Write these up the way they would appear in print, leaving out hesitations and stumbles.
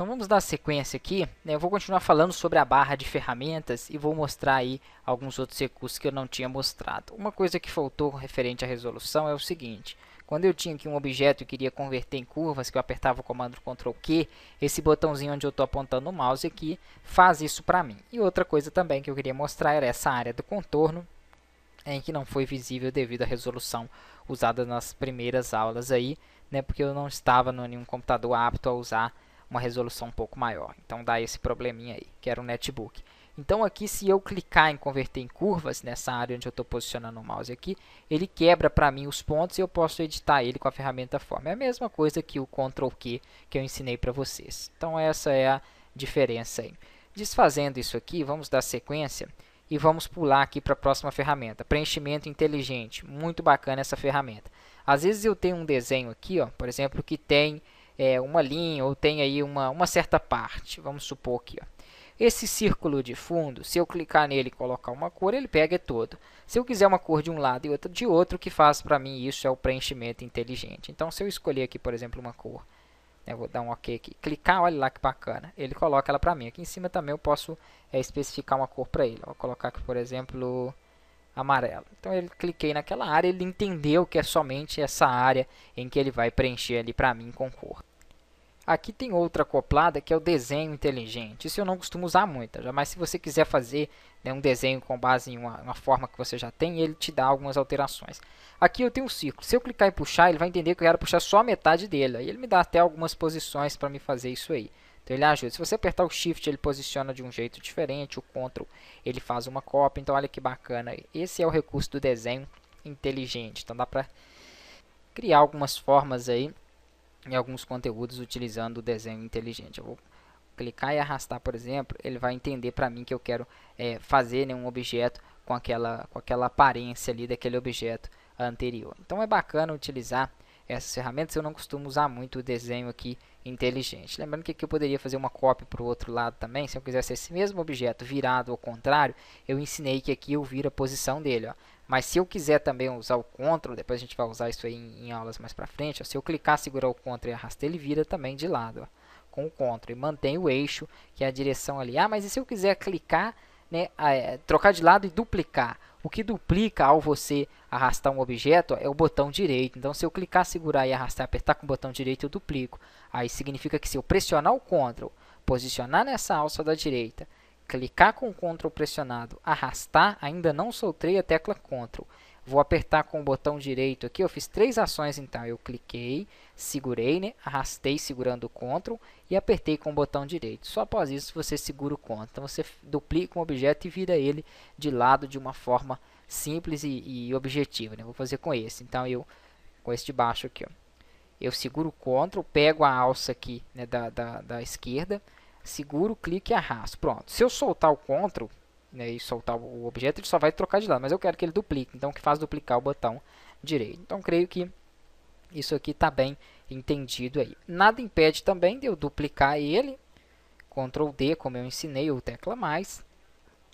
Então vamos dar sequência aqui, né? Eu vou continuar falando sobre a barra de ferramentas e vou mostrar aí alguns outros recursos que eu não tinha mostrado. Uma coisa que faltou referente à resolução é o seguinte: quando eu tinha aqui um objeto e queria converter em curvas, que eu apertava o comando Ctrl Q, esse botãozinho onde eu estou apontando o mouse aqui faz isso para mim. E outra coisa também que eu queria mostrar era essa área do contorno, em que não foi visível devido à resolução usada nas primeiras aulas aí, né? Porque eu não estava em nenhum computador apto a usar uma resolução um pouco maior. Então dá esse probleminha aí, que era um netbook. Então aqui, se eu clicar em converter em curvas, nessa área onde eu estou posicionando o mouse aqui, ele quebra para mim os pontos e eu posso editar ele com a ferramenta Form. É a mesma coisa que o Ctrl Q que eu ensinei para vocês. Então essa é a diferença aí. Desfazendo isso aqui, vamos dar sequência e vamos pular aqui para a próxima ferramenta, preenchimento inteligente. Muito bacana essa ferramenta. Às vezes eu tenho um desenho aqui, ó, por exemplo, que tem uma linha ou tem aí uma certa parte. Vamos supor aqui, ó. Esse círculo de fundo, se eu clicar nele e colocar uma cor, ele pega todo. Se eu quiser uma cor de um lado e outra de outro, o que faz para mim isso é o preenchimento inteligente. Então, se eu escolher aqui, por exemplo, uma cor, eu vou dar um OK aqui, clicar, olha lá que bacana, ele coloca ela para mim. Aqui em cima também eu posso especificar uma cor para ele. Vou colocar aqui, por exemplo, amarelo. Então, eu cliquei naquela área, ele entendeu que é somente essa área em que ele vai preencher ali para mim com cor. Aqui tem outra acoplada que é o desenho inteligente. Isso eu não costumo usar muito, mas se você quiser fazer, né, um desenho com base em uma forma que você já tem, ele te dá algumas alterações. Aqui eu tenho um círculo. Se eu clicar e puxar, ele vai entender que eu quero puxar só a metade dele. Aí ele me dá até algumas posições para me fazer isso aí. Então ele ajuda. Se você apertar o Shift, ele posiciona de um jeito diferente. O Ctrl, ele faz uma cópia. Então olha que bacana. Esse é o recurso do desenho inteligente. Então dá para criar algumas formas aí em alguns conteúdos utilizando o desenho inteligente. Eu vou clicar e arrastar, por exemplo, ele vai entender para mim que eu quero fazer, né, um objeto com aquela aparência ali daquele objeto anterior. Então é bacana utilizar essas ferramentas. Eu não costumo usar muito o desenho aqui inteligente. Lembrando que aqui eu poderia fazer uma cópia para o outro lado também. Se eu quisesse esse mesmo objeto virado ao contrário, eu ensinei que aqui eu viro a posição dele, ó. Mas se eu quiser também usar o Ctrl, depois a gente vai usar isso aí em aulas mais para frente, ó, se eu clicar, segurar o Ctrl e arrastar, ele vira também de lado, ó, com o Ctrl. E mantém o eixo, que é a direção ali. Ah, mas e se eu quiser clicar, né, trocar de lado e duplicar? O que duplica ao você arrastar um objeto, ó, é o botão direito. Então, se eu clicar, segurar e arrastar, apertar com o botão direito, eu duplico. Aí significa que se eu pressionar o Ctrl, posicionar nessa alça da direita, clicar com o Ctrl pressionado, arrastar, ainda não soltei a tecla Ctrl. Vou apertar com o botão direito aqui, eu fiz 3 ações então. Eu cliquei, segurei, né? Arrastei segurando o Ctrl e apertei com o botão direito. Só após isso você segura o Ctrl. Então você duplica um objeto e vira ele de lado de uma forma simples e objetiva, né? Vou fazer com esse. Então com esse de baixo aqui, ó. Eu seguro o Ctrl, pego a alça aqui, né, da esquerda, seguro, clique e arrasto. Pronto. Se eu soltar o Ctrl, né, e soltar o objeto, ele só vai trocar de lado, mas eu quero que ele duplique. Então, o que faz duplicar o botão direito. Então, creio que isso aqui está bem entendido aí. Nada impede também de eu duplicar ele, Ctrl D, como eu ensinei, ou tecla mais,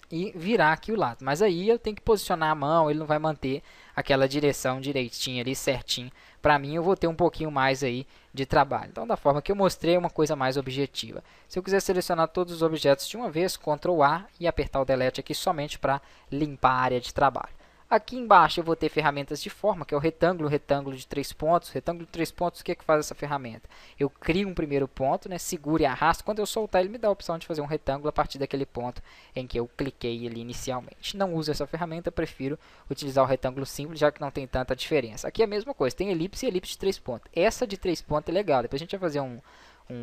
e virar aqui o lado. Mas aí eu tenho que posicionar a mão, ele não vai manter aquela direção direitinha ali, certinho. Para mim, eu vou ter um pouquinho mais aí de trabalho. Então, da forma que eu mostrei, é uma coisa mais objetiva. Se eu quiser selecionar todos os objetos de uma vez, Ctrl A e apertar o Delete aqui somente para limpar a área de trabalho. Aqui embaixo eu vou ter ferramentas de forma, que é o retângulo de 3 pontos. Retângulo de 3 pontos, o que é que faz essa ferramenta? Eu crio um primeiro ponto, né, seguro e arrasto. Quando eu soltar, ele me dá a opção de fazer um retângulo a partir daquele ponto em que eu cliquei ali inicialmente. Não uso essa ferramenta, prefiro utilizar o retângulo simples, já que não tem tanta diferença. Aqui é a mesma coisa, tem elipse e elipse de 3 pontos. Essa de 3 pontos é legal, depois a gente vai fazer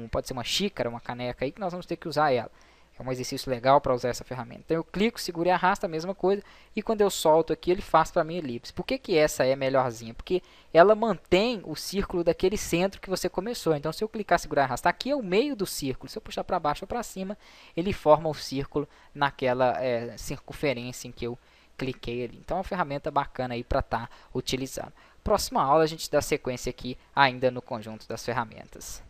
pode ser uma xícara, uma caneca aí, que nós vamos ter que usar ela. É um exercício legal para usar essa ferramenta. Então eu clico, seguro e arrasto, a mesma coisa. E quando eu solto aqui, ele faz para mim elipse. Por que essa é melhorzinha? Porque ela mantém o círculo daquele centro que você começou. Então se eu clicar, segurar e arrastar, aqui é o meio do círculo. Se eu puxar para baixo ou para cima, ele forma o círculo naquela circunferência em que eu cliquei ali. Então é uma ferramenta bacana aí para estar utilizando. Próxima aula a gente dá sequência aqui ainda no conjunto das ferramentas.